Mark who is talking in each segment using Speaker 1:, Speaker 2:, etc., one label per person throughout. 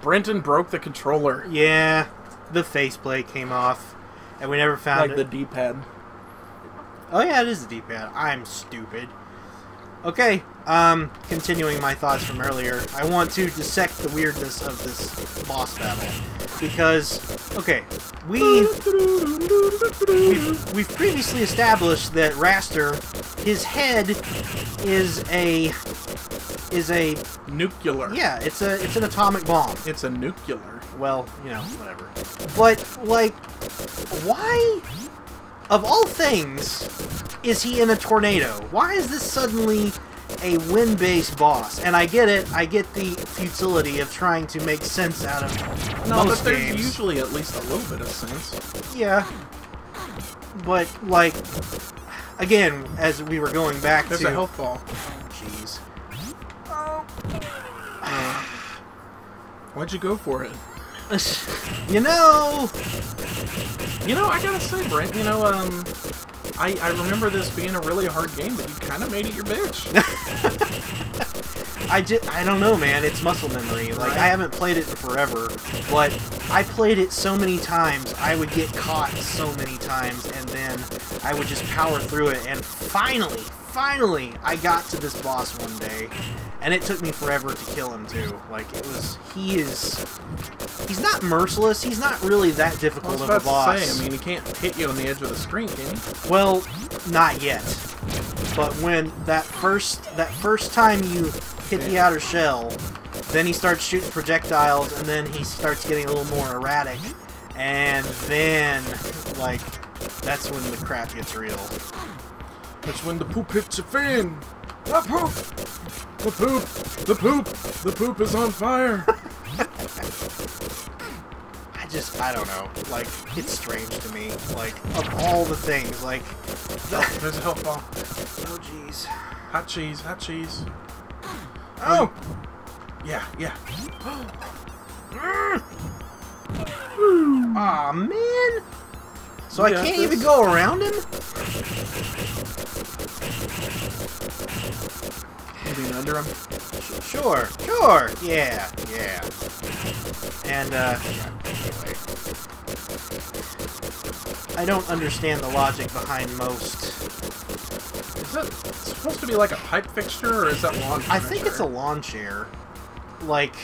Speaker 1: Brenton broke the controller.
Speaker 2: Yeah, the faceplate came off, and we never found
Speaker 1: like
Speaker 2: it.
Speaker 1: the D-pad.
Speaker 2: Oh yeah, it is the D-pad. I'm stupid. Okay, continuing my thoughts from earlier, I want to dissect the weirdness of this boss battle. Because, okay, we've previously established that Raster, his head is a
Speaker 1: nuclear.
Speaker 2: Yeah, it's an atomic bomb.
Speaker 1: It's a nuclear.
Speaker 2: Well, you know, whatever. But like, why, of all things, is he in a tornado? Why is this suddenly a wind-based boss? And I get it. I get the futility of trying to make sense out of most
Speaker 1: but there's
Speaker 2: games.
Speaker 1: usually at least a little bit of sense.
Speaker 2: Yeah. But, like, again, as we were going back
Speaker 1: there's
Speaker 2: to...
Speaker 1: a health ball.
Speaker 2: Jeez.
Speaker 1: Why'd you go for it?
Speaker 2: You know,
Speaker 1: I gotta say, Brent, I remember this being a really hard game, but you kind of made it your bitch.
Speaker 2: I don't know, man. It's muscle memory. Like, I haven't played it in forever, but I played it so many times, I would get caught so many times, and then I would just power through it, and finally, I got to this boss one day, and it took me forever to kill him, too. Like, he's not merciless, he's not really that difficult of a boss.
Speaker 1: I mean, he can't hit you on the edge of the screen, can he?
Speaker 2: Well, not yet. But when that first time you hit the outer shell, then he starts shooting projectiles, and then he starts getting a little more erratic, and then, like, that's when the crap gets real.
Speaker 1: That's when the poop hits your fin. The poop! The poop! The poop! The poop is on fire!
Speaker 2: I don't know. Like, it's strange to me. Like, of all the things, like...
Speaker 1: There's a health ball.
Speaker 2: Oh, jeez.
Speaker 1: Hot cheese, hot cheese.
Speaker 2: Oh!
Speaker 1: Yeah.
Speaker 2: Aw, man! So I can't even go around him?
Speaker 1: Moving under him?
Speaker 2: Sure, yeah. And, anyway. I don't understand the logic behind most.
Speaker 1: Is it supposed to be like a pipe fixture, or is that lawn furniture?
Speaker 2: I think it's a lawn chair. Like,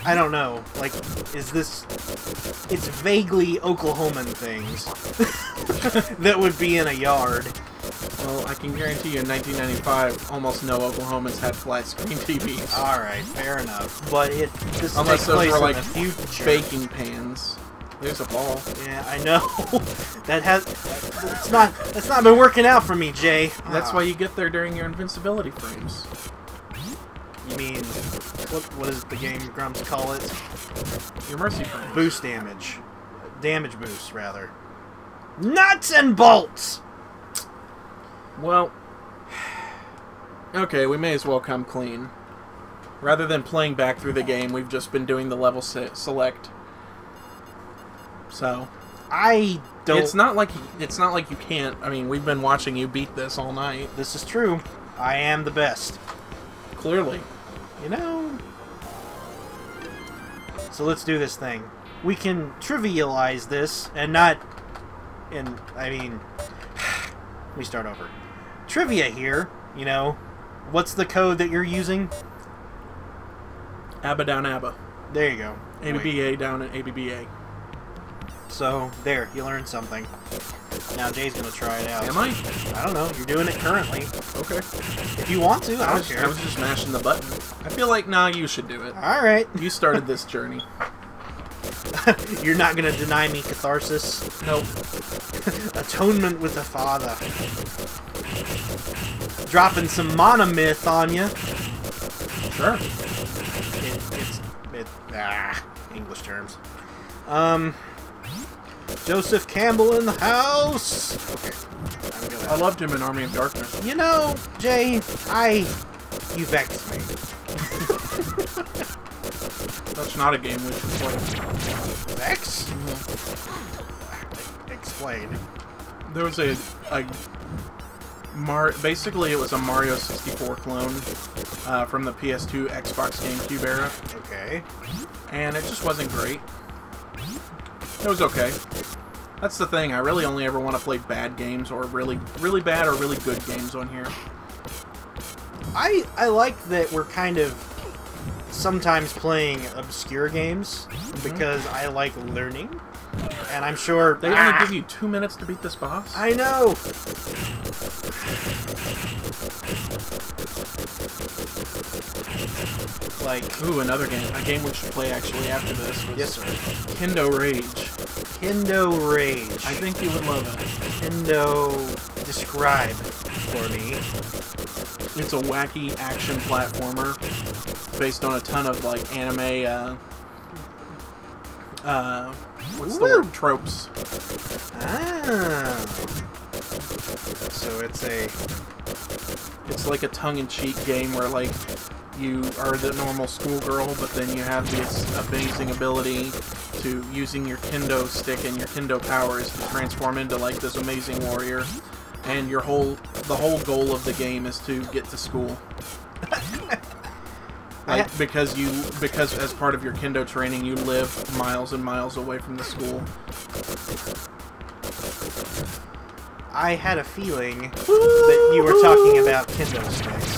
Speaker 2: I don't know. Like, is this... It's vaguely Oklahoman things that would be in a yard.
Speaker 1: Well, I can guarantee you in 1995, almost no Oklahomans had flat-screen TVs.
Speaker 2: Alright, fair enough. But this
Speaker 1: unless
Speaker 2: takes
Speaker 1: those
Speaker 2: place
Speaker 1: were like
Speaker 2: in the future.
Speaker 1: baking pans. There's a ball.
Speaker 2: Yeah, I know. That's not been working out for me, Jay.
Speaker 1: That's why you get there during your invincibility frames.
Speaker 2: You mean, what does the Game Grumps call it?
Speaker 1: Your mercy frames.
Speaker 2: Boost damage. Damage boost, rather. Nuts and bolts!
Speaker 1: Well, okay, we may as well come clean. Rather than playing back through the game, we've just been doing the level select. So,
Speaker 2: I don't...
Speaker 1: It's not like you can't. I mean, we've been watching you beat this all night.
Speaker 2: This is true. I am the best.
Speaker 1: Clearly.
Speaker 2: You know... So let's do this thing. We can trivialize this and not... I mean... Let me start over. Trivia here, you know. What's the code that you're using?
Speaker 1: ABBA down ABBA.
Speaker 2: There you go.
Speaker 1: ABBA down at ABBA.
Speaker 2: So, there, you learned something. Now Jay's gonna try it out.
Speaker 1: Am I?
Speaker 2: I don't know, you're doing it currently.
Speaker 1: Okay.
Speaker 2: If you want to, I don't care.
Speaker 1: I was just mashing the button. I feel like, nah, you should do it.
Speaker 2: Alright.
Speaker 1: You started this journey.
Speaker 2: You're not gonna deny me catharsis?
Speaker 1: Nope.
Speaker 2: Atonement with the Father. Dropping some monomyth on you.
Speaker 1: Sure.
Speaker 2: English terms. Joseph Campbell in the house! Okay.
Speaker 1: I loved him in Army of Darkness.
Speaker 2: You know, Jay, you vexed me.
Speaker 1: That's not a game we should play.
Speaker 2: Vex? Explain.
Speaker 1: There was basically it was a Mario 64 clone. from the PS2, Xbox, GameCube era.
Speaker 2: Okay.
Speaker 1: And it just wasn't great. It was okay. That's the thing. I really only ever want to play bad games, or really bad or really good games on here.
Speaker 2: I like that we're kind of sometimes playing obscure games because I like learning, and I'm sure
Speaker 1: they only give you 2 minutes to beat this boss.
Speaker 2: I know. Like,
Speaker 1: ooh, another game. A game we should play actually after this. Was
Speaker 2: yes, sir.
Speaker 1: Kendo Rage.
Speaker 2: Kendo Rage.
Speaker 1: I think you would love it.
Speaker 2: Kendo, describe for me.
Speaker 1: It's a wacky action platformer based on a ton of like anime. What's the word? Tropes.
Speaker 2: Ah. So it's
Speaker 1: like a tongue-in-cheek game where like you are the normal schoolgirl, but then you have this amazing ability to using your kendo stick and your kendo powers to transform into like this amazing warrior. And the whole goal of the game is to get to school. Like because as part of your kendo training you live miles and miles away from the school.
Speaker 2: I had a feeling that you were talking about kendo sticks.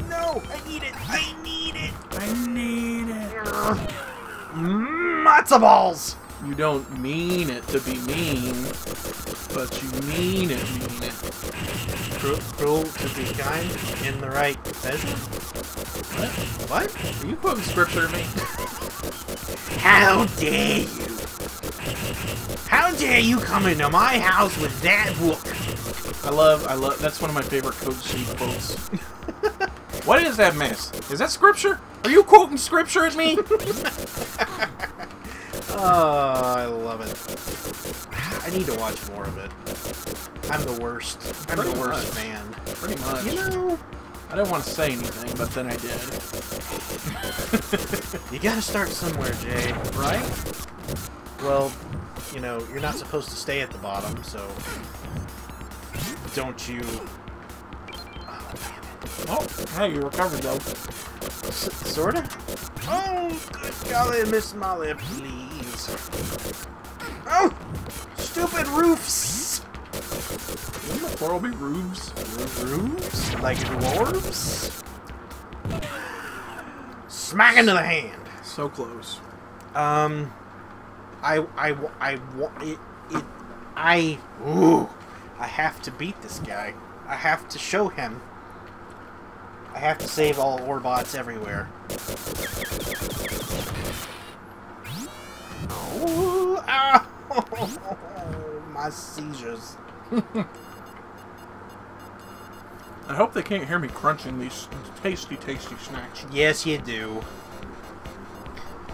Speaker 2: No, I need it. I need it.
Speaker 1: I need it.
Speaker 2: Matzo balls.
Speaker 1: You don't mean it to be mean, but you mean it.
Speaker 2: Cruel to be kind in the right measure? What?
Speaker 1: Are you quoting scripture to me?
Speaker 2: How dare you? How dare you come into my house with that book?
Speaker 1: I love, that's one of my favorite Code Sheet quotes. What is that mess? Is that scripture? Are you quoting scripture at me?
Speaker 2: Oh, I love it. I need to watch more of it. I'm the worst. I'm the worst man.
Speaker 1: Pretty much.
Speaker 2: You know,
Speaker 1: I didn't want to say anything, but then I did.
Speaker 2: You gotta start somewhere, Jay.
Speaker 1: Right?
Speaker 2: Well, you know, you're not supposed to stay at the bottom, so don't you...
Speaker 1: Oh, hey, you recovered though.
Speaker 2: Sorta? Oh, good golly, Miss Molly, please. Oh! Stupid roofs!
Speaker 1: Wouldn't the plural be roofs?
Speaker 2: Roofs? Like dwarves? Smack into the hand!
Speaker 1: So close.
Speaker 2: I have to beat this guy. I have to show him. I have to save all Orbots everywhere. Oh, ow! My seizures.
Speaker 1: I hope they can't hear me crunching these tasty, tasty snacks.
Speaker 2: Yes, you do.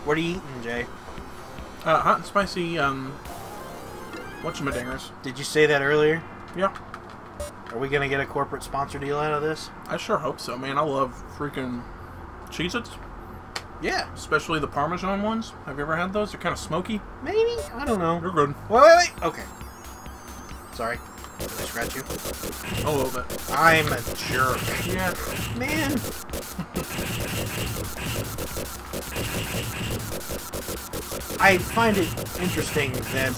Speaker 2: What are you eating, Jay?
Speaker 1: Hot and spicy, whatchamadiggers.
Speaker 2: Did you say that earlier?
Speaker 1: Yeah.
Speaker 2: Are we gonna get a corporate sponsor deal out of this?
Speaker 1: I sure hope so, man. I love freaking Cheez-Its.
Speaker 2: Yeah.
Speaker 1: Especially the Parmesan ones. Have you ever had those? They're kind of smoky.
Speaker 2: Maybe? I don't know.
Speaker 1: They're good.
Speaker 2: Wait. Okay. Sorry. Did I scratch you?
Speaker 1: A little bit.
Speaker 2: I'm a jerk.
Speaker 1: Yeah.
Speaker 2: Man. I find it interesting that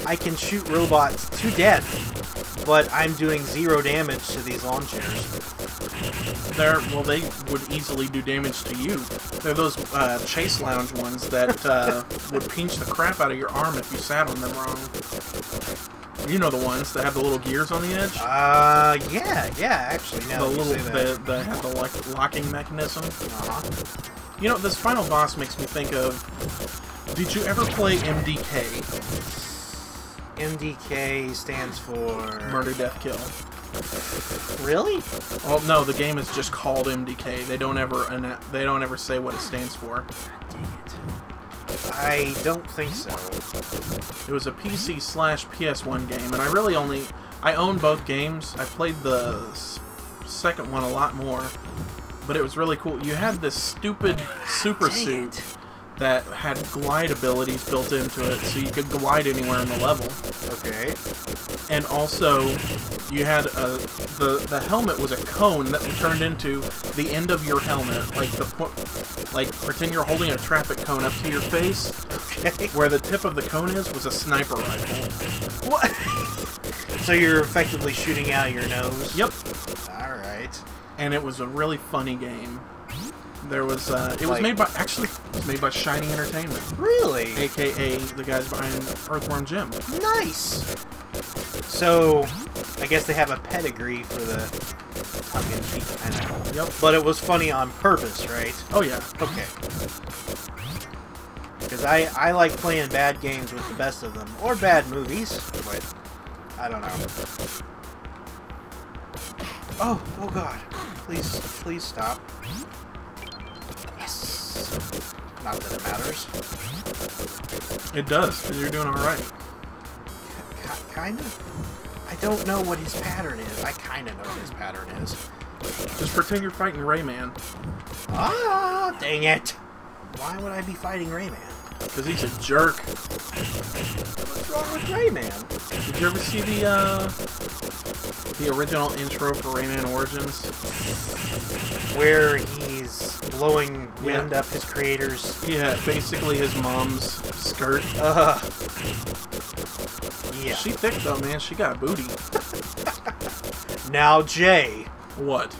Speaker 2: I can shoot robots to death, but I'm doing 0 damage to these lawn chairs.
Speaker 1: Well, they would easily do damage to you. They're those chase lounge ones that would pinch the crap out of your arm if you sat on them wrong. You know the ones that have the little gears on the edge?
Speaker 2: Yeah, actually, now
Speaker 1: the
Speaker 2: that
Speaker 1: little,
Speaker 2: you say that.
Speaker 1: that have the locking mechanism.
Speaker 2: Uh-huh.
Speaker 1: You know, this final boss makes me think of... Did you ever play MDK?
Speaker 2: MDK stands for...
Speaker 1: Murder, Death, Kill.
Speaker 2: Really?
Speaker 1: Well, no, the game is just called MDK. They don't ever say what it stands for.
Speaker 2: Dang it. I don't think so.
Speaker 1: It was a PC/PS1 game, and I own both games. I played the second one a lot more, but it was really cool. You had this stupid super suit that had glide abilities built into it, so you could glide anywhere in the level.
Speaker 2: Okay.
Speaker 1: And also, you had the helmet was a cone that turned into the end of your helmet, like pretend you're holding a traffic cone up to your face.
Speaker 2: Okay.
Speaker 1: Where the tip of the cone was a sniper rifle.
Speaker 2: What? So you're effectively shooting out your nose?
Speaker 1: Yep.
Speaker 2: All right.
Speaker 1: And it was a really funny game. There was it was made by Shining Entertainment.
Speaker 2: Really?
Speaker 1: AKA the guys behind Earthworm Jim.
Speaker 2: Nice. So, I guess they have a pedigree for the tongue-in-cheek kind of.
Speaker 1: Yep.
Speaker 2: But it was funny on purpose, right?
Speaker 1: Oh yeah.
Speaker 2: Okay. Because I like playing bad games with the best of them, or bad movies, but I don't know. Oh God! Please stop. Yes. Not that it matters.
Speaker 1: It does, because you're doing all right.
Speaker 2: Kind of. I don't know what his pattern is. I kind of know what his pattern is.
Speaker 1: Just pretend you're fighting Rayman.
Speaker 2: Ah, dang it! Why would I be fighting Rayman?
Speaker 1: Because he's a jerk.
Speaker 2: What's wrong with Rayman?
Speaker 1: Did you ever see the original intro for Rayman Origins?
Speaker 2: Where he's blowing wind up his creator's...
Speaker 1: Yeah, basically his mom's skirt.
Speaker 2: Yeah.
Speaker 1: She thick though, man. She got booty.
Speaker 2: Now, Jay.
Speaker 1: What?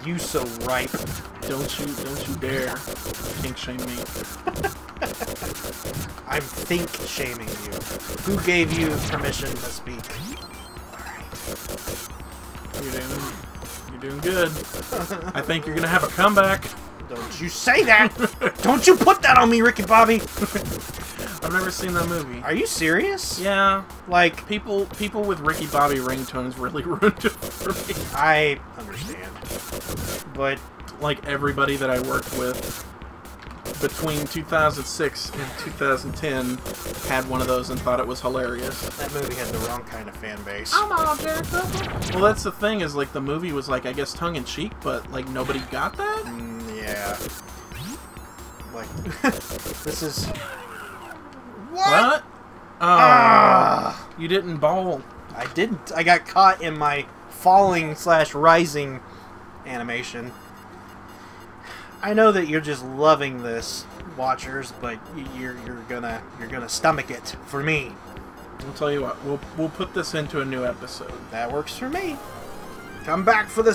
Speaker 2: You so ripe.
Speaker 1: Don't you dare kink shame me.
Speaker 2: I'm think shaming you. Who gave you permission to speak? Alright.
Speaker 1: You're doing good. I think you're gonna have a comeback.
Speaker 2: Don't you say that! Don't you put that on me, Ricky Bobby!
Speaker 1: I've never seen that movie.
Speaker 2: Are you serious?
Speaker 1: Yeah.
Speaker 2: Like,
Speaker 1: People with Ricky Bobby ringtones really ruined it for me.
Speaker 2: I understand. But
Speaker 1: like everybody that I worked with between 2006 and 2010 had one of those and thought it was hilarious.
Speaker 2: that movie had the wrong kind of fan base.
Speaker 1: Well, that's the thing, is like the movie was like, I guess, tongue-in-cheek, but like nobody got that?
Speaker 2: Yeah. Like, this is...
Speaker 1: What? Oh, you didn't bowl.
Speaker 2: I didn't. I got caught in my falling/rising animation. I know that you're just loving this, watchers, but you're gonna stomach it for me.
Speaker 1: I'll tell you what. We'll put this into a new episode.
Speaker 2: That works for me. Come back for the